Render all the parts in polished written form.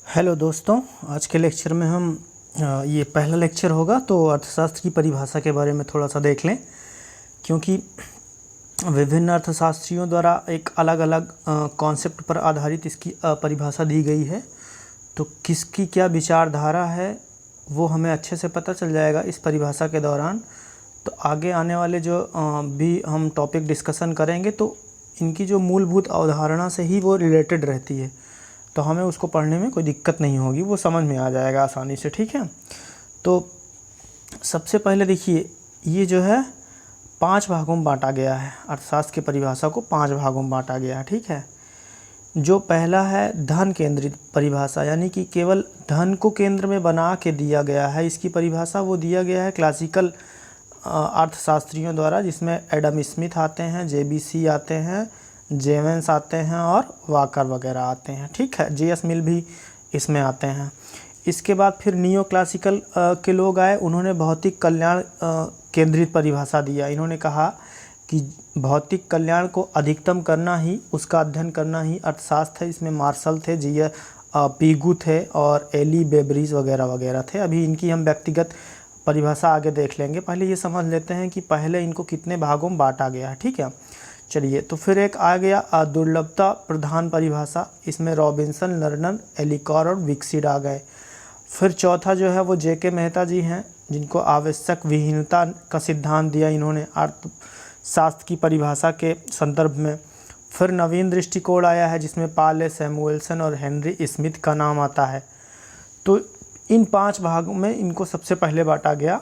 Hello दोस्तों, आज के लेक्चर में हम ये पहला लेक्चर होगा तो अर्थशास्त्र की परिभाषा के बारे में थोड़ा सा देख लें। क्योंकि विभिन्न अर्थशास्त्रियों द्वारा एक अलग अलग कॉन्सेप्ट पर आधारित इसकी परिभाषा दी गई है, तो किसकी क्या विचारधारा है वो हमें अच्छे से पता चल जाएगा इस परिभाषा के दौरान। तो आगे आने वाले जो भी हम टॉपिक डिस्कशन करेंगे तो इनकी जो मूलभूत अवधारणा से ही वो रिलेटेड रहती है, तो हमें उसको पढ़ने में कोई दिक्कत नहीं होगी, वो समझ में आ जाएगा आसानी से। ठीक है, तो सबसे पहले देखिए, ये जो है 5 भागों में बांटा गया है। अर्थशास्त्र की परिभाषा को 5 भागों में बांटा गया है। ठीक है, जो पहला है धन केंद्रित परिभाषा, यानी कि केवल धन को केंद्र में बना के दिया गया है इसकी परिभाषा। वो दिया गया है क्लासिकल अर्थशास्त्रियों द्वारा, जिसमें एडम स्मिथ आते हैं, जेबीसी आते हैं, जेवेंस आते हैं और वाकर वगैरह आते हैं। ठीक है, जेएस मिल भी इसमें आते हैं। इसके बाद फिर नियो क्लासिकल के लोग आए, उन्होंने भौतिक कल्याण केंद्रित परिभाषा दिया। इन्होंने कहा कि भौतिक कल्याण को अधिकतम करना ही, उसका अध्ययन करना ही अर्थशास्त्र है। इसमें मार्शल थे, पीगू थे और एली बेब्रिज वगैरह वगैरह थे। अभी इनकी हम व्यक्तिगत परिभाषा आगे देख लेंगे, पहले ये समझ लेते हैं कि पहले इनको कितने भागों में बांटा गया है। ठीक है, चलिए, तो फिर एक आ गया दुर्लभता प्रधान परिभाषा। इसमें रॉबिन्सन, लर्नर, एलिकॉर और विक्सिड आ गए। फिर चौथा जो है वो जेके मेहता जी हैं, जिनको आवश्यक विहीनता का सिद्धांत दिया इन्होंने अर्थशास्त्र की परिभाषा के संदर्भ में। फिर नवीन दृष्टिकोण आया है, जिसमें पाल सैमुएल्सन और हेनरी स्मिथ का नाम आता है। तो इन 5 भागों में इनको सबसे पहले बांटा गया।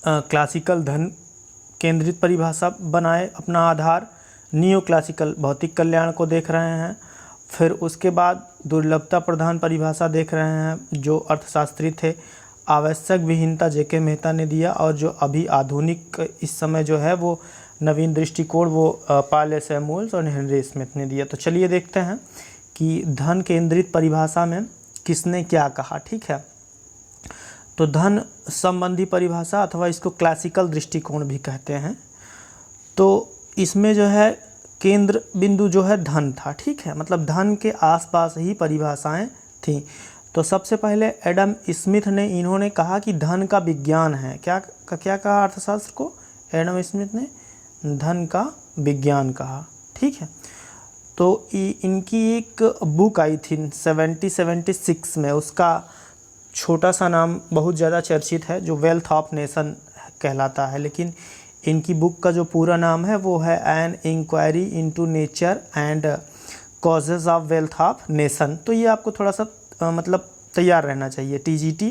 क्लासिकल धन केंद्रित परिभाषा बनाए अपना आधार, नियो क्लासिकल भौतिक कल्याण को देख रहे हैं। फिर उसके बाद दुर्लभता प्रधान परिभाषा देख रहे हैं, जो अर्थशास्त्री थे। आवश्यक विहीनता जेके मेहता ने दिया, और जो अभी आधुनिक इस समय जो है वो नवीन दृष्टिकोण, वो पाल सैमुएल्स और हेनरी स्मिथ ने दिया। तो चलिए देखते हैं कि धन केंद्रित परिभाषा में किसने क्या कहा। ठीक है, तो धन संबंधी परिभाषा अथवा इसको क्लासिकल दृष्टिकोण भी कहते हैं। तो इसमें जो है केंद्र बिंदु जो है धन था। ठीक है, मतलब धन के आसपास ही परिभाषाएं थीं। तो सबसे पहले एडम स्मिथ ने, इन्होंने कहा कि धन का विज्ञान है। क्या कहा अर्थशास्त्र को एडम स्मिथ ने? धन का विज्ञान कहा। ठीक है, तो इनकी एक बुक आई थी 1776 में, उसका छोटा सा नाम बहुत ज़्यादा चर्चित है, जो वेल्थ ऑफ नेशन कहलाता है। लेकिन इनकी बुक का जो पूरा नाम है वो है an inquiry into nature and causes of wealth of nation. तो ये आपको थोड़ा सा मतलब तैयार रहना चाहिए। टीजीटी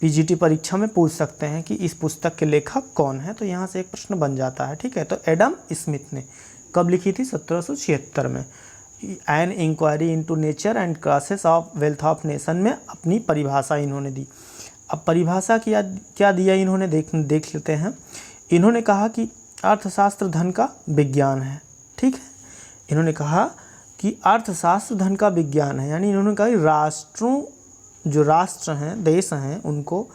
पीजीटी परीक्षा में पूछ सकते हैं कि इस पुस्तक के लेखक कौन है, तो यहाँ से एक प्रश्न बन जाता है। ठीक है, तो एडम स्मिथ ने कब लिखी थी? 1776 में। An inquiry into nature and causes of wealth of nation में अपनी परिभाषा इन्होंने दी। अब परिभाषा क्या दिया इन्होंने, देख लेते हैं। इन्होंने कहा कि अर्थशास्त्र धन का विज्ञान है। ठीक है, इन्होंने कहा कि अर्थशास्त्र धन का विज्ञान है, यानी इन्होंने कहा कि राष्ट्रों, जो राष्ट्र हैं, देश हैं, उनको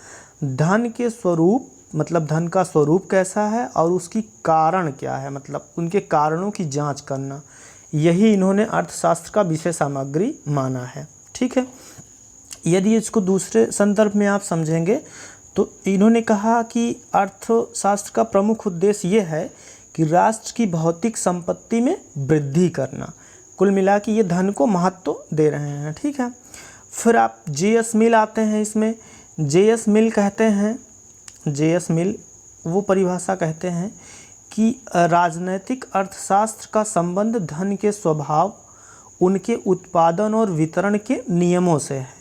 धन के स्वरूप, मतलब धन का स्वरूप कैसा है और उसकी कारण क्या है, मतलब उनके कारणों की जांच करना, यही इन्होंने अर्थशास्त्र का विषय सामग्री माना है। ठीक है, यदि इसको दूसरे संदर्भ में आप समझेंगे तो इन्होंने कहा कि अर्थशास्त्र का प्रमुख उद्देश्य ये है कि राष्ट्र की भौतिक संपत्ति में वृद्धि करना। कुल मिला के ये धन को महत्व दे रहे हैं। ठीक है, फिर आप जेएस मिल आते हैं इसमें। जेएस मिल कहते हैं, जेएस मिल वो परिभाषा कहते हैं कि राजनैतिक अर्थशास्त्र का संबंध धन के स्वभाव, उनके उत्पादन और वितरण के नियमों से है।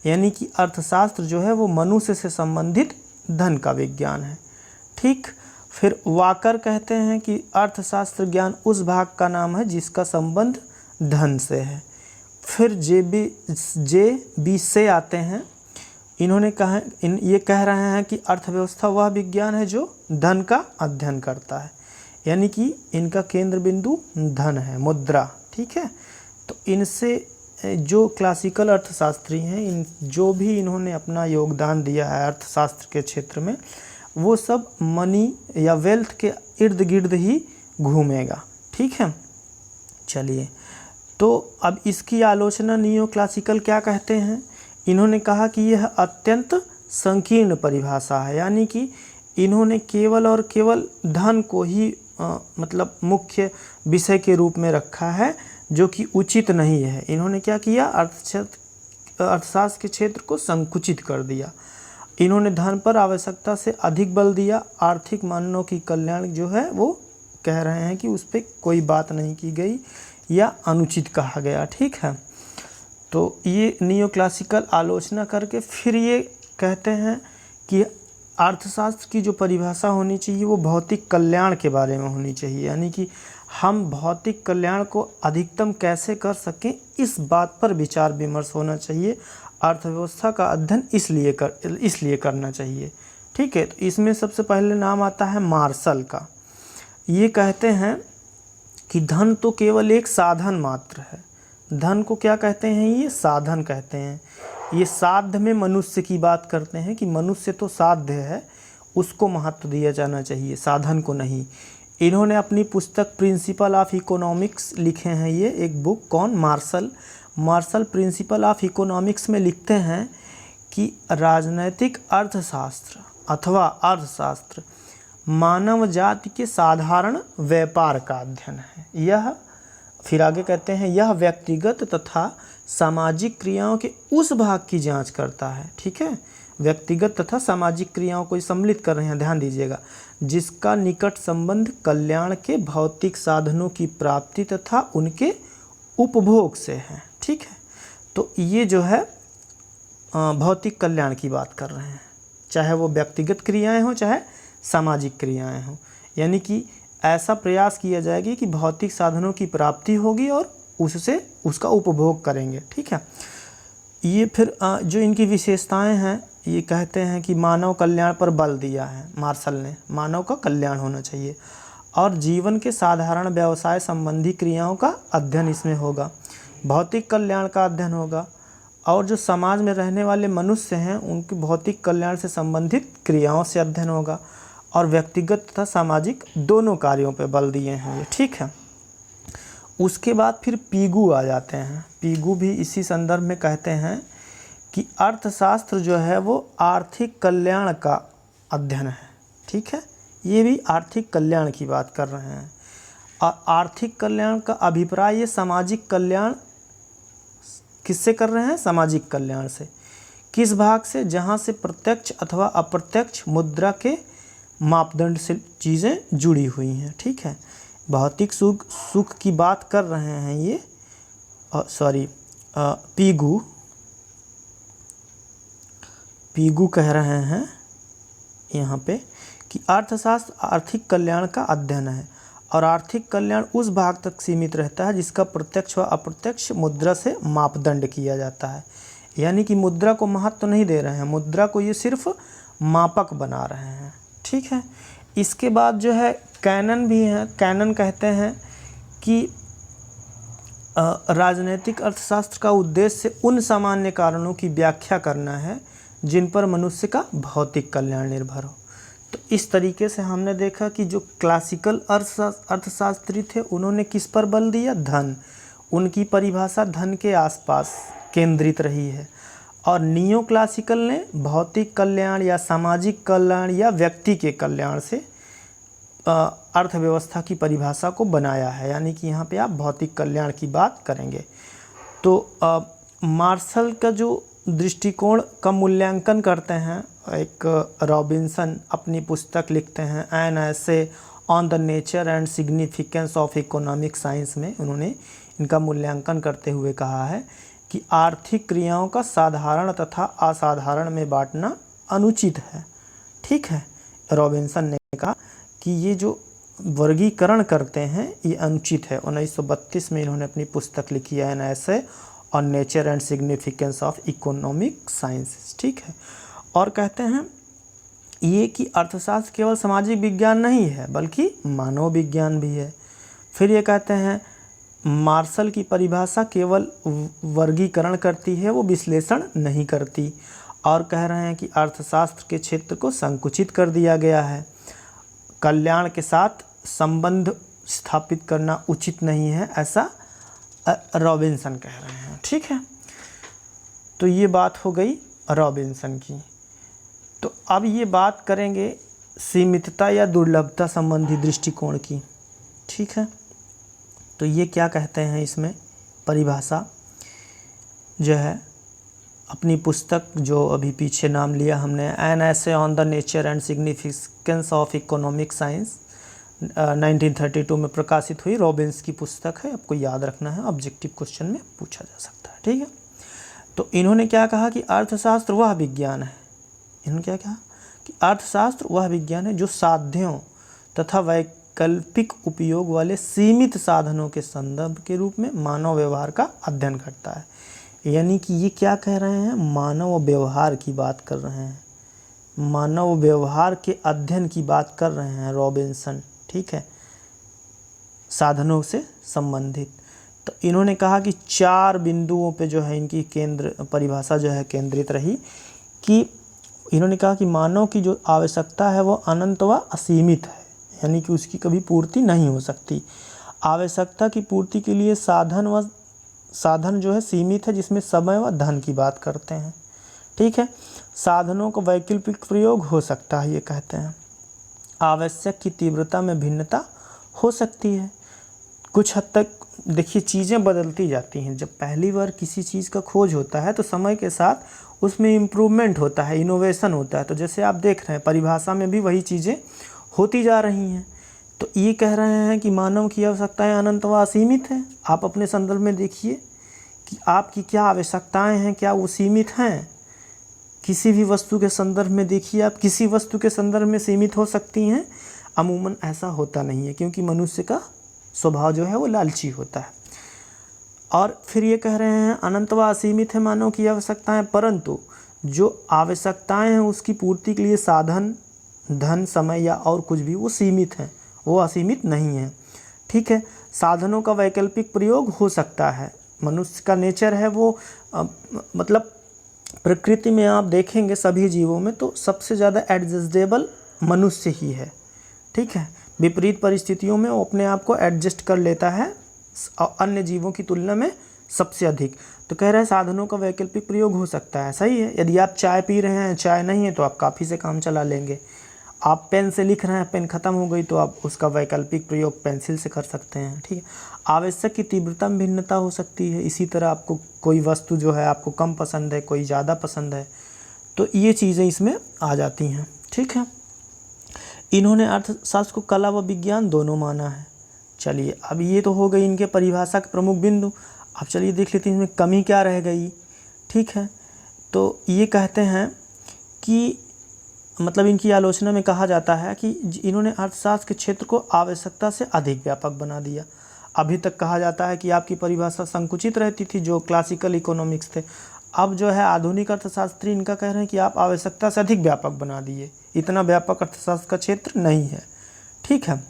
यानी कि अर्थशास्त्र जो है वो मनुष्य से संबंधित धन का विज्ञान है। ठीक, फिर वाकर कहते हैं कि अर्थशास्त्र ज्ञान उस भाग का नाम है जिसका संबंध धन से है। फिर जे बी से आते हैं, इन्होंने कहा, ये कह रहे हैं कि अर्थव्यवस्था वह विज्ञान है जो धन का अध्ययन करता है, यानी कि इनका केंद्र बिंदु धन है, मुद्रा। ठीक है, तो इनसे जो क्लासिकल अर्थशास्त्री हैं, इन जो भी इन्होंने अपना योगदान दिया है अर्थशास्त्र के क्षेत्र में, वो सब मनी या वेल्थ के इर्द गिर्द ही घूमेगा। ठीक है, चलिए तो अब इसकी आलोचना नियो क्लासिकल क्या कहते हैं, इन्होंने कहा कि यह अत्यंत संकीर्ण परिभाषा है, यानी कि इन्होंने केवल और केवल धन को ही मतलब मुख्य विषय के रूप में रखा है, जो कि उचित नहीं है। इन्होंने क्या किया, अर्थशास्त्र के क्षेत्र को संकुचित कर दिया। इन्होंने धन पर आवश्यकता से अधिक बल दिया। आर्थिक मानव की कल्याण जो है वो कह रहे हैं कि उस पर कोई बात नहीं की गई या अनुचित कहा गया। ठीक है, तो ये नियो क्लासिकल आलोचना करके फिर ये कहते हैं कि अर्थशास्त्र की जो परिभाषा होनी चाहिए वो भौतिक कल्याण के बारे में होनी चाहिए, यानी कि हम भौतिक कल्याण को अधिकतम कैसे कर सकें इस बात पर विचार विमर्श होना चाहिए। अर्थव्यवस्था का अध्ययन इसलिए करना चाहिए। ठीक है, तो इसमें सबसे पहले नाम आता है मार्शल का। ये कहते हैं कि धन तो केवल एक साधन मात्र है। धन को क्या कहते हैं, ये साधन कहते हैं। ये साध्य में मनुष्य की बात करते हैं कि मनुष्य तो साध्य है, उसको महत्व दिया जाना चाहिए, साधन को नहीं। इन्होंने अपनी पुस्तक प्रिंसिपल ऑफ इकोनॉमिक्स लिखे हैं, ये एक बुक, कौन, मार्शल प्रिंसिपल ऑफ इकोनॉमिक्स में लिखते हैं कि राजनैतिक अर्थशास्त्र अथवा अर्थशास्त्र मानव जाति के साधारण व्यापार का अध्ययन है। यह फिर आगे कहते हैं यह व्यक्तिगत तथा सामाजिक क्रियाओं के उस भाग की जांच करता है। ठीक है, व्यक्तिगत तथा सामाजिक क्रियाओं को सम्मिलित कर रहे हैं, ध्यान दीजिएगा, जिसका निकट संबंध कल्याण के भौतिक साधनों की प्राप्ति तथा उनके उपभोग से है। ठीक है, तो ये जो है भौतिक कल्याण की बात कर रहे हैं, चाहे वो व्यक्तिगत क्रियाएं हों चाहे सामाजिक क्रियाएं हों, यानी कि ऐसा प्रयास किया जाएगा कि भौतिक साधनों की प्राप्ति होगी और उससे उसका उपभोग करेंगे। ठीक है, ये फिर जो इनकी विशेषताएं हैं, ये कहते हैं कि मानव कल्याण पर बल दिया है मार्शल ने, मानव का कल्याण होना चाहिए, और जीवन के साधारण व्यवसाय संबंधी क्रियाओं का अध्ययन इसमें होगा, भौतिक कल्याण का अध्ययन होगा, और जो समाज में रहने वाले मनुष्य हैं उनके भौतिक कल्याण से संबंधित क्रियाओं से अध्ययन होगा, और व्यक्तिगत तथा सामाजिक दोनों कार्यों पर बल दिए हैं ये। ठीक है, उसके बाद फिर पीगू आ जाते हैं। पीगू भी इसी संदर्भ में कहते हैं कि अर्थशास्त्र जो है वो आर्थिक कल्याण का अध्ययन है। ठीक है, ये भी आर्थिक कल्याण की बात कर रहे हैं, और आर्थिक कल्याण का अभिप्राय ये सामाजिक कल्याण किससे कर रहे हैं, सामाजिक कल्याण से। किस भाग से, जहाँ से प्रत्यक्ष अथवा अप्रत्यक्ष मुद्रा के मापदंड से चीज़ें जुड़ी हुई हैं। ठीक है, भौतिक सुख की बात कर रहे हैं ये, पीगू कह रहे हैं यहाँ पे कि अर्थशास्त्र आर्थिक कल्याण का अध्ययन है, और आर्थिक कल्याण उस भाग तक सीमित रहता है जिसका प्रत्यक्ष व अप्रत्यक्ष मुद्रा से मापदंड किया जाता है, यानी कि मुद्रा को महत्व तो नहीं दे रहे हैं, मुद्रा को ये सिर्फ मापक बना रहे हैं। ठीक है, इसके बाद जो है कैनन भी है। कैनन कहते हैं कि राजनीतिक अर्थशास्त्र का उद्देश्य उन सामान्य कारणों की व्याख्या करना है जिन पर मनुष्य का भौतिक कल्याण निर्भर हो। तो इस तरीके से हमने देखा कि जो क्लासिकल अर्थशास्त्री थे उन्होंने किस पर बल दिया, धन, उनकी परिभाषा धन के आसपास केंद्रित रही है, और नियो क्लासिकल ने भौतिक कल्याण या सामाजिक कल्याण या व्यक्ति के कल्याण से अर्थव्यवस्था की परिभाषा को बनाया है, यानी कि यहाँ पे आप भौतिक कल्याण की बात करेंगे। तो मार्शल का जो दृष्टिकोण का मूल्यांकन करते हैं, एक रॉबिन्सन अपनी पुस्तक लिखते हैं an essay on the nature and significance of economic science में उन्होंने इनका मूल्यांकन करते हुए कहा है कि आर्थिक क्रियाओं का साधारण तथा असाधारण में बांटना अनुचित है। ठीक है, रॉबिन्सन ने कहा कि ये जो वर्गीकरण करते हैं ये अनुचित है। 1932 में इन्होंने अपनी पुस्तक लिखी है an essay on nature and significance of economic sciences. ठीक है, और कहते हैं ये कि अर्थशास्त्र केवल सामाजिक विज्ञान नहीं है बल्कि मानव विज्ञान भी है। फिर ये कहते हैं मार्शल की परिभाषा केवल वर्गीकरण करती है, वो विश्लेषण नहीं करती, और कह रहे हैं कि अर्थशास्त्र के क्षेत्र को संकुचित कर दिया गया है, कल्याण के साथ संबंध स्थापित करना उचित नहीं है, ऐसा रॉबिन्सन कह रहे हैं। ठीक है, तो ये बात हो गई रॉबिन्सन की। तो अब ये बात करेंगे सीमितता या दुर्लभता संबंधी दृष्टिकोण की। ठीक है, तो ये क्या कहते हैं इसमें परिभाषा जो है, अपनी पुस्तक जो अभी पीछे नाम लिया हमने, an essay on the nature and significance of economic science, 1932 में प्रकाशित हुई रॉबिन्स की पुस्तक है। आपको याद रखना है, ऑब्जेक्टिव क्वेश्चन में पूछा जा सकता है। ठीक है, तो इन्होंने क्या कहा कि अर्थशास्त्र वह विज्ञान है, इन्होंने क्या कहा कि अर्थशास्त्र वह विज्ञान है जो साध्यों तथा वैकल्पिक उपयोग वाले सीमित साधनों के संदर्भ के रूप में मानव व्यवहार का अध्ययन करता है। यानी कि ये क्या कह रहे हैं, मानव व्यवहार की बात कर रहे हैं, मानव व्यवहार के अध्ययन की बात कर रहे हैं रॉबिन्सन। ठीक है, साधनों से संबंधित। तो इन्होंने कहा कि 4 बिंदुओं पे जो है इनकी केंद्र परिभाषा जो है केंद्रित रही, कि इन्होंने कहा कि मानव की जो आवश्यकता है वो अनंत व असीमित है, यानी कि उसकी कभी पूर्ति नहीं हो सकती। आवश्यकता की पूर्ति के लिए साधन जो है सीमित है, जिसमें समय व धन की बात करते हैं। ठीक है, साधनों का वैकल्पिक प्रयोग हो सकता है, ये कहते हैं। आवश्यक की तीव्रता में भिन्नता हो सकती है। कुछ हद तक देखिए चीज़ें बदलती जाती हैं। जब पहली बार किसी चीज़ का खोज होता है तो समय के साथ उसमें इम्प्रूवमेंट होता है, इनोवेशन होता है। तो जैसे आप देख रहे हैं परिभाषा में भी वही चीज़ें होती जा रही हैं। तो ये कह रहे हैं कि मानव की आवश्यकताएं अनंत व असीमित हैं। आप अपने संदर्भ में देखिए कि आपकी क्या आवश्यकताएं हैं, क्या वो सीमित हैं। किसी भी वस्तु के संदर्भ में देखिए, आप किसी वस्तु के संदर्भ में सीमित हो सकती हैं, अमूमन ऐसा होता नहीं है, क्योंकि मनुष्य का स्वभाव जो है वो लालची होता है। और फिर ये कह रहे हैं अनंत व असीमित है मानव की आवश्यकताएं, परंतु जो आवश्यकताएं हैं उसकी पूर्ति के लिए साधन, धन, समय या और कुछ भी वो सीमित हैं, वो असीमित नहीं है। ठीक है, साधनों का वैकल्पिक प्रयोग हो सकता है। मनुष्य का नेचर है वो मतलब प्रकृति में आप देखेंगे सभी जीवों में तो सबसे ज़्यादा एडजस्टेबल मनुष्य ही है। ठीक है, विपरीत परिस्थितियों में वो अपने आप को एडजस्ट कर लेता है अन्य जीवों की तुलना में सबसे अधिक। तो कह रहे हैं साधनों का वैकल्पिक प्रयोग हो सकता है। सही है, यदि आप चाय पी रहे हैं, चाय नहीं है तो आप काफ़ी से काम चला लेंगे। आप पेन से लिख रहे हैं, पेन ख़त्म हो गई तो आप उसका वैकल्पिक प्रयोग पेंसिल से कर सकते हैं। ठीक है, आवश्यक की तीव्रता में भिन्नता हो सकती है। इसी तरह आपको कोई वस्तु जो है आपको कम पसंद है, कोई ज़्यादा पसंद है, तो ये चीज़ें इसमें आ जाती हैं। ठीक है, इन्होंने अर्थशास्त्र को कला व विज्ञान दोनों माना है। चलिए, अब ये तो हो गई इनके परिभाषा के प्रमुख बिंदु। अब चलिए देख लेते हैं इनमें कमी क्या रह गई। ठीक है, तो ये कहते हैं कि मतलब इनकी आलोचना में कहा जाता है कि इन्होंने अर्थशास्त्र के क्षेत्र को आवश्यकता से अधिक व्यापक बना दिया। अभी तक कहा जाता है कि आपकी परिभाषा संकुचित रहती थी, जो क्लासिकल इकोनॉमिक्स थे। अब जो है आधुनिक अर्थशास्त्री इनका कह रहे हैं कि आप आवश्यकता से अधिक व्यापक बना दिए, इतना व्यापक अर्थशास्त्र का क्षेत्र नहीं है। ठीक है,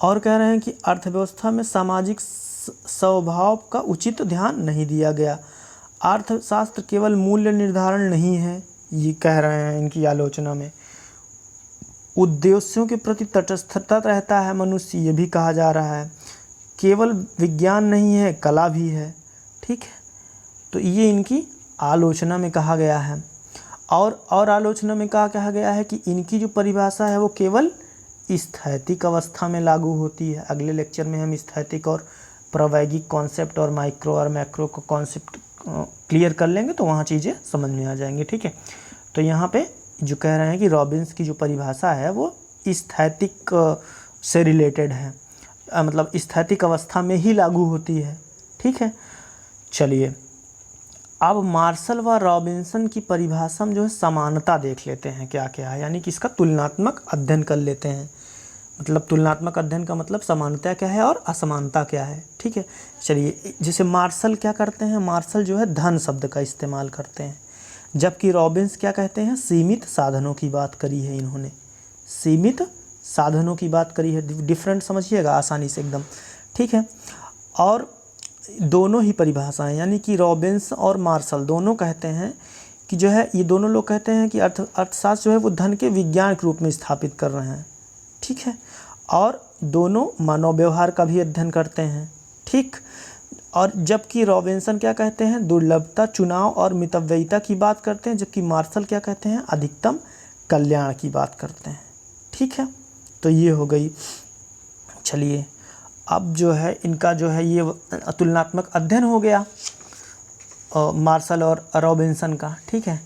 और कह रहे हैं कि अर्थव्यवस्था में सामाजिक स्वभाव का उचित ध्यान नहीं दिया गया। अर्थशास्त्र केवल मूल्य निर्धारण नहीं है, ये कह रहे हैं इनकी आलोचना में। उद्देश्यों के प्रति तटस्थता रहता है मनुष्य, ये भी कहा जा रहा है। केवल विज्ञान नहीं है, कला भी है। ठीक है, तो ये इनकी आलोचना में कहा गया है। और आलोचना में कहा गया है कि इनकी जो परिभाषा है वो केवल स्थैतिक अवस्था में लागू होती है। अगले लेक्चर में हम स्थैतिक और प्रायोगिक कॉन्सेप्ट और माइक्रो और मैक्रो को कॉन्सेप्ट क्लियर कर लेंगे, तो वहाँ चीज़ें समझ में आ जाएंगी। ठीक है, तो यहाँ पे जो कह रहे हैं कि रॉबिन्स की जो परिभाषा है वो स्थैतिक से रिलेटेड है, मतलब स्थैतिक अवस्था में ही लागू होती है। ठीक है, चलिए अब मार्शल व रॉबिन्सन की परिभाषा में जो है समानता देख लेते हैं क्या क्या है, यानी कि इसका तुलनात्मक अध्ययन कर लेते हैं। मतलब तुलनात्मक अध्ययन का मतलब समानता क्या है और असमानता क्या है। ठीक है, चलिए जैसे मार्शल क्या करते हैं, मार्शल जो है धन शब्द का इस्तेमाल करते हैं, जबकि रॉबिन्स क्या कहते हैं, सीमित साधनों की बात करी है इन्होंने, सीमित साधनों की बात करी है। डिफरेंट समझिएगा आसानी से एकदम। ठीक है, और दोनों ही परिभाषाएं यानी कि रॉबिन्स और मार्शल दोनों कहते हैं कि जो है ये दोनों लोग कहते हैं कि अर्थशास्त्र जो है वो धन के विज्ञान के रूप में स्थापित कर रहे हैं। ठीक है, और दोनों मानव व्यवहार का भी अध्ययन करते हैं। ठीक, और जबकि रॉबिन्सन क्या कहते हैं, दुर्लभता, चुनाव और मितव्ययिता की बात करते हैं, जबकि मार्शल क्या कहते हैं, अधिकतम कल्याण की बात करते हैं। ठीक है, तो ये हो गई। चलिए अब जो है इनका जो है ये तुलनात्मक अध्ययन हो गया मार्शल और रॉबिन्सन का। ठीक है,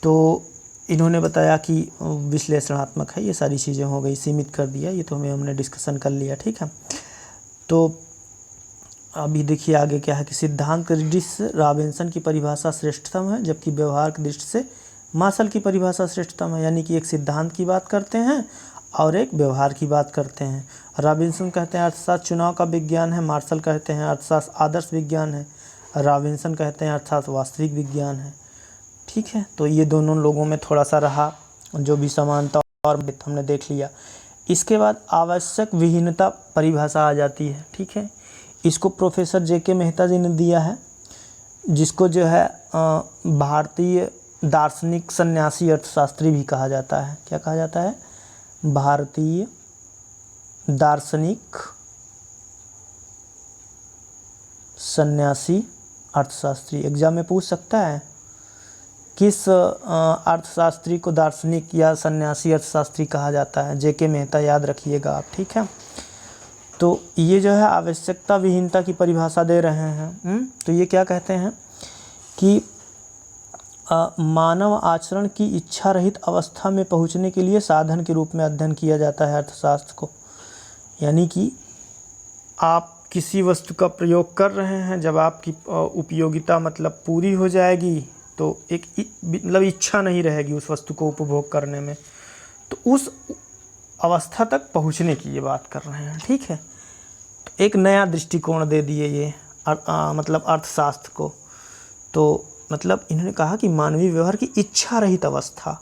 तो इन्होंने बताया कि विश्लेषणात्मक है, ये सारी चीज़ें हो गई, सीमित कर दिया, ये तो हमने डिस्कशन कर लिया। ठीक है, तो अभी देखिए आगे क्या है कि सिद्धांत की दृष्टि से रॉबिन्सन की परिभाषा श्रेष्ठतम है, जबकि व्यवहार की दृष्टि से मार्शल की परिभाषा श्रेष्ठतम है। यानी कि एक सिद्धांत की बात करते हैं और एक व्यवहार की बात करते हैं। रॉबिन्सन कहते हैं अर्थशास्त्र चुनाव का विज्ञान है, मार्शल कहते हैं अर्थशास्त्र आदर्श विज्ञान है, रॉबिन्सन कहते हैं अर्थशास्त्र वास्तविक विज्ञान है। ठीक है, तो ये दोनों लोगों में थोड़ा सा रहा जो भी समानता और हमने देख लिया। इसके बाद आवश्यक विहीनता परिभाषा आ जाती है। ठीक है, इसको प्रोफेसर जेके मेहता जी ने दिया है, जिसको जो है भारतीय दार्शनिक सन्यासी अर्थशास्त्री भी कहा जाता है। क्या कहा जाता है, भारतीय दार्शनिक सन्यासी अर्थशास्त्री। एग्जाम में पूछ सकता है किस अर्थशास्त्री को दार्शनिक या सन्यासी अर्थशास्त्री कहा जाता है, जेके मेहता याद रखिएगा आप। ठीक है, तो ये जो है आवश्यकता विहीनता की परिभाषा दे रहे हैं। तो ये क्या कहते हैं कि मानव आचरण की इच्छा रहित अवस्था में पहुंचने के लिए साधन के रूप में अध्ययन किया जाता है अर्थशास्त्र को। यानी कि आप किसी वस्तु का प्रयोग कर रहे हैं, जब आपकी उपयोगिता मतलब पूरी हो जाएगी तो एक मतलब इच्छा नहीं रहेगी उस वस्तु को उपभोग करने में, तो उस अवस्था तक पहुंचने की ये बात कर रहे हैं। ठीक है, तो एक नया दृष्टिकोण दे दिए ये मतलब अर्थशास्त्र को। तो मतलब इन्होंने कहा कि मानवीय व्यवहार की इच्छा रहित अवस्था,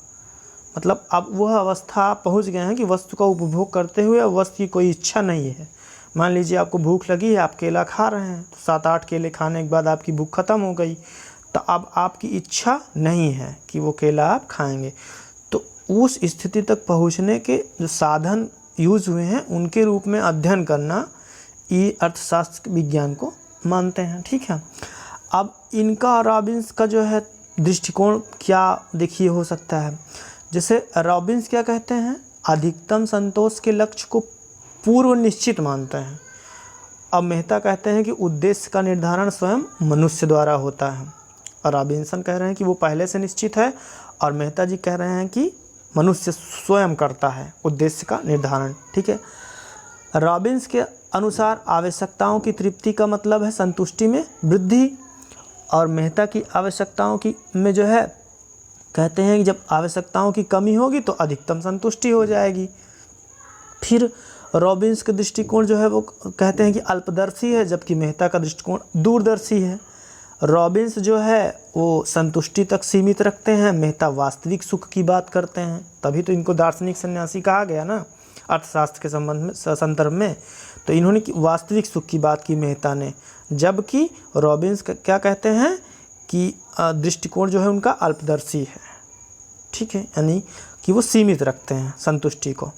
मतलब अब वह अवस्था आप पहुँच गए हैं कि वस्तु का उपभोग करते हुए वस्तु की कोई इच्छा नहीं है। मान लीजिए आपको भूख लगी है, आप केला खा रहे हैं, तो 7-8 केले खाने के बाद आपकी भूख ख़त्म हो गई, तो अब आपकी इच्छा नहीं है कि वो केला आप खाएंगे। तो उस स्थिति तक पहुंचने के जो साधन यूज़ हुए हैं उनके रूप में अध्ययन करना ये अर्थशास्त्र विज्ञान को मानते हैं। ठीक है, अब इनका रॉबिन्स का जो है दृष्टिकोण क्या देखिए हो सकता है। जैसे रॉबिन्स क्या कहते हैं, अधिकतम संतोष के लक्ष्य को पूर्व निश्चित मानते हैं। अब मेहता कहते हैं कि उद्देश्य का निर्धारण स्वयं मनुष्य द्वारा होता है, और रॉबिन्सन कह रहे हैं कि वो पहले से निश्चित है, और मेहता जी कह रहे हैं कि मनुष्य स्वयं करता है उद्देश्य का निर्धारण। ठीक है, रॉबिन्स के अनुसार आवश्यकताओं की तृप्ति का मतलब है संतुष्टि में वृद्धि, और मेहता की आवश्यकताओं की में जो है कहते हैं कि जब आवश्यकताओं की कमी होगी तो अधिकतम संतुष्टि हो जाएगी। फिर रॉबिन्स का दृष्टिकोण जो है वो कहते हैं कि अल्पदर्शी है, जबकि मेहता का दृष्टिकोण दूरदर्शी है। रॉबिन्स जो है वो संतुष्टि तक सीमित रखते हैं, मेहता वास्तविक सुख की बात करते हैं, तभी तो इनको दार्शनिक सन्यासी कहा गया ना अर्थशास्त्र के संबंध में संदर्भ में। तो इन्होंने वास्तविक सुख की बात की मेहता ने, जबकि रॉबिन्स क्या कहते हैं कि दृष्टिकोण जो है उनका अल्पदर्शी है। ठीक है, यानी कि वो सीमित रखते हैं संतुष्टि को।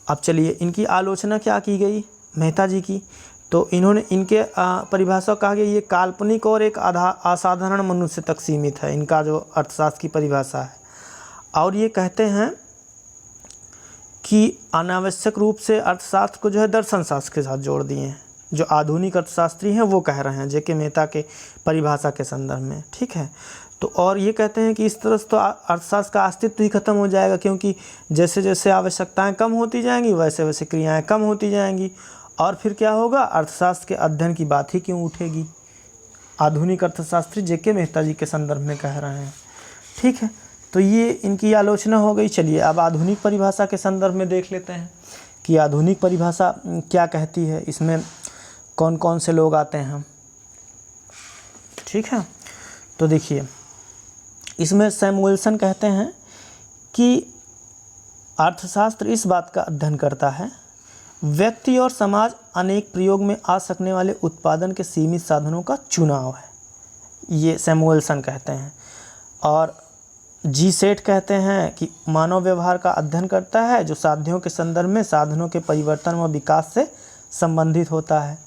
अब चलिए इनकी आलोचना क्या की गई मेहता जी की, तो इन्होंने इनके परिभाषा कहा गया ये काल्पनिक और एक असाधारण मनुष्य तक सीमित है, इनका जो अर्थशास्त्र की परिभाषा है। और ये कहते हैं कि अनावश्यक रूप से अर्थशास्त्र को जो है दर्शन शास्त्र के साथ जोड़ दिए हैं, जो आधुनिक अर्थशास्त्री हैं वो कह रहे हैं जेके मेहता के परिभाषा के संदर्भ में। ठीक है, तो और ये कहते हैं कि इस तरह से तो अर्थशास्त्र का अस्तित्व ही खत्म हो जाएगा, क्योंकि जैसे जैसे आवश्यकताएं कम होती जाएंगी वैसे वैसे क्रियाएं कम होती जाएंगी, और फिर क्या होगा, अर्थशास्त्र के अध्ययन की बात ही क्यों उठेगी। आधुनिक अर्थशास्त्री जेके मेहता जी के संदर्भ में कह रहे हैं। ठीक है, तो ये इनकी आलोचना हो गई। चलिए अब आधुनिक परिभाषा के संदर्भ में देख लेते हैं कि आधुनिक परिभाषा क्या कहती है, इसमें कौन कौन से लोग आते हैं। ठीक है, तो देखिए इसमें सैमुएल्सन कहते हैं कि अर्थशास्त्र इस बात का अध्ययन करता है व्यक्ति और समाज अनेक प्रयोग में आ सकने वाले उत्पादन के सीमित साधनों का चुनाव है, ये सैमुएल्सन कहते हैं। और जी सेठ कहते हैं कि मानव व्यवहार का अध्ययन करता है जो साध्यों के संदर्भ में साधनों के परिवर्तन व विकास से संबंधित होता है।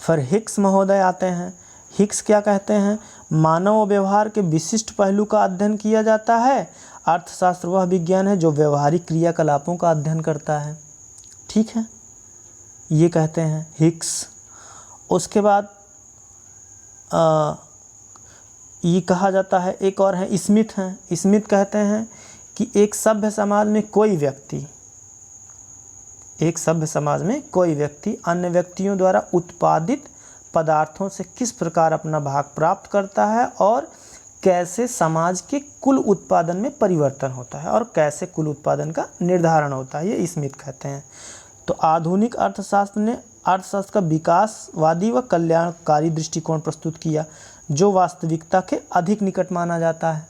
फिर हिक्स महोदय आते हैं। हिक्स क्या कहते हैं, मानव व्यवहार के विशिष्ट पहलू का अध्ययन किया जाता है। अर्थशास्त्र वह विज्ञान है जो व्यवहारिक क्रियाकलापों का अध्ययन करता है। ठीक है, ये कहते हैं हिक्स। उसके बाद ये कहा जाता है, एक और है स्मिथ हैं। स्मिथ कहते हैं कि एक सभ्य समाज में कोई व्यक्ति अन्य व्यक्तियों द्वारा उत्पादित पदार्थों से किस प्रकार अपना भाग प्राप्त करता है और कैसे समाज के कुल उत्पादन में परिवर्तन होता है और कैसे कुल उत्पादन का निर्धारण होता है, ये स्मिथ कहते हैं। तो आधुनिक अर्थशास्त्र ने अर्थशास्त्र का विकासवादी व कल्याणकारी दृष्टिकोण प्रस्तुत किया जो वास्तविकता के अधिक निकट माना जाता है।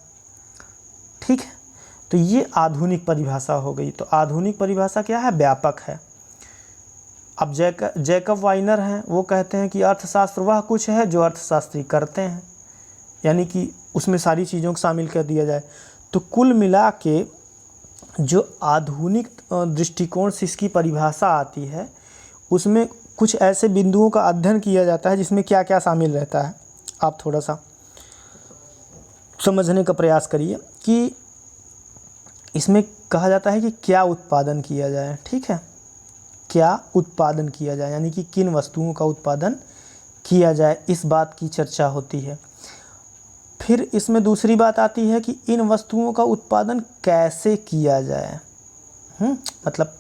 ठीक है, तो ये आधुनिक परिभाषा हो गई। तो आधुनिक परिभाषा क्या है, व्यापक है। अब जैकब वाइनर हैं, वो कहते हैं कि अर्थशास्त्र वह कुछ है जो अर्थशास्त्री करते हैं, यानी कि उसमें सारी चीज़ों को शामिल कर दिया जाए। तो कुल मिला के जो आधुनिक दृष्टिकोण से इसकी परिभाषा आती है, उसमें कुछ ऐसे बिंदुओं का अध्ययन किया जाता है जिसमें क्या क्या शामिल रहता है। आप थोड़ा सा समझने का प्रयास करिए कि इसमें कहा जाता है कि क्या उत्पादन किया जाए। ठीक है, क्या उत्पादन किया जाए, यानी कि किन वस्तुओं का उत्पादन किया जाए, इस बात की चर्चा होती है। फिर इसमें दूसरी बात आती है कि इन वस्तुओं का उत्पादन कैसे किया जाए। मतलब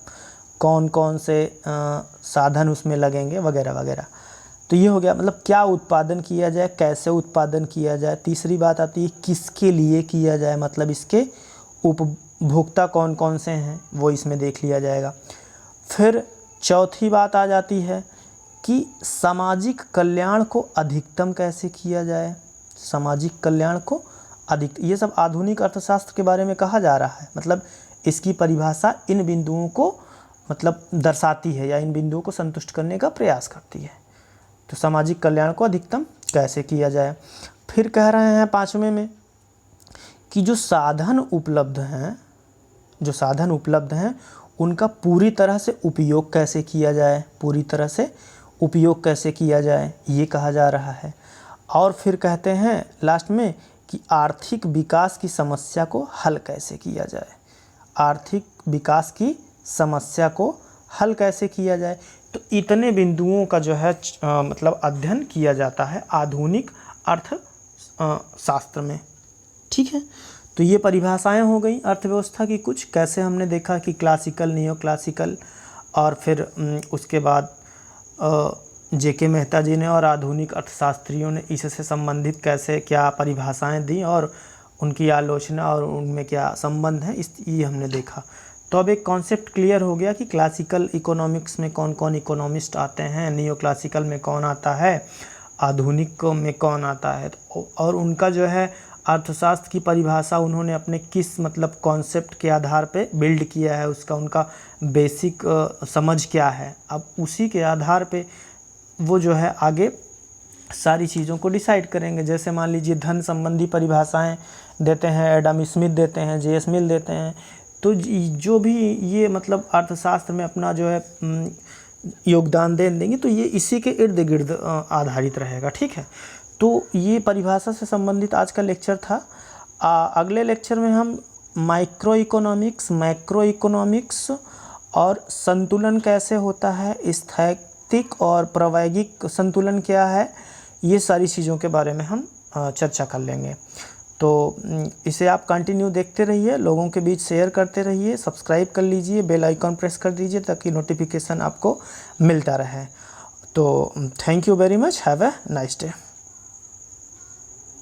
कौन कौन से साधन उसमें लगेंगे वगैरह वगैरह। तो ये हो गया, मतलब क्या उत्पादन किया जाए, कैसे उत्पादन किया जाए। तीसरी बात आती है किसके लिए किया जाए, मतलब इसके उपभोक्ता कौन कौन से हैं वो इसमें देख लिया जाएगा। फिर चौथी बात आ जाती है कि सामाजिक कल्याण को अधिकतम कैसे किया जाए, सामाजिक कल्याण को ये सब आधुनिक अर्थशास्त्र के बारे में कहा जा रहा है। मतलब इसकी परिभाषा इन बिंदुओं को मतलब दर्शाती है या इन बिंदुओं को संतुष्ट करने का प्रयास करती है। तो सामाजिक कल्याण को अधिकतम कैसे किया जाए। फिर कह रहे हैं पाँचवें में कि जो साधन उपलब्ध हैं उनका पूरी तरह से उपयोग कैसे किया जाए, ये कहा जा रहा है। और फिर कहते हैं लास्ट में कि आर्थिक विकास की समस्या को हल कैसे किया जाए, आर्थिक विकास की समस्या को हल कैसे किया जाए। तो इतने बिंदुओं का जो है मतलब अध्ययन किया जाता है आधुनिक अर्थशास्त्र में। ठीक है, तो ये परिभाषाएं हो गई अर्थव्यवस्था की कुछ। कैसे हमने देखा कि क्लासिकल, नियो क्लासिकल, और फिर उसके बाद जेके मेहता जी ने और आधुनिक अर्थशास्त्रियों ने इससे संबंधित कैसे क्या परिभाषाएं दी और उनकी आलोचना और उनमें क्या संबंध है, ये हमने देखा। तो अब एक कॉन्सेप्ट क्लियर हो गया कि क्लासिकल इकोनॉमिक्स में कौन कौन इकोनॉमिस्ट आते हैं, नियो क्लासिकल में कौन आता है, आधुनिक में कौन आता है, और उनका जो है अर्थशास्त्र की परिभाषा उन्होंने अपने किस मतलब कॉन्सेप्ट के आधार पे बिल्ड किया है, उसका उनका बेसिक समझ क्या है। अब उसी के आधार पे वो जो है आगे सारी चीज़ों को डिसाइड करेंगे। जैसे मान लीजिए धन संबंधी परिभाषाएं देते हैं, एडम स्मिथ देते हैं, जे.एस. मिल देते हैं। तो जो भी ये मतलब अर्थशास्त्र में अपना जो है योगदान देंगे तो ये इसी के इर्द गिर्द आधारित रहेगा। ठीक है, तो ये परिभाषा से संबंधित आज का लेक्चर था। अगले लेक्चर में हम माइक्रो इकोनॉमिक्स, मैक्रो इकोनॉमिक्स और संतुलन कैसे होता है, स्थैतिक और प्रायोगिक संतुलन क्या है, ये सारी चीज़ों के बारे में हम चर्चा कर लेंगे। तो इसे आप कंटिन्यू देखते रहिए, लोगों के बीच शेयर करते रहिए, सब्सक्राइब कर लीजिए, बेल आइकॉन प्रेस कर दीजिए ताकि नोटिफिकेशन आपको मिलता रहे। तो thank you very much, have a nice day.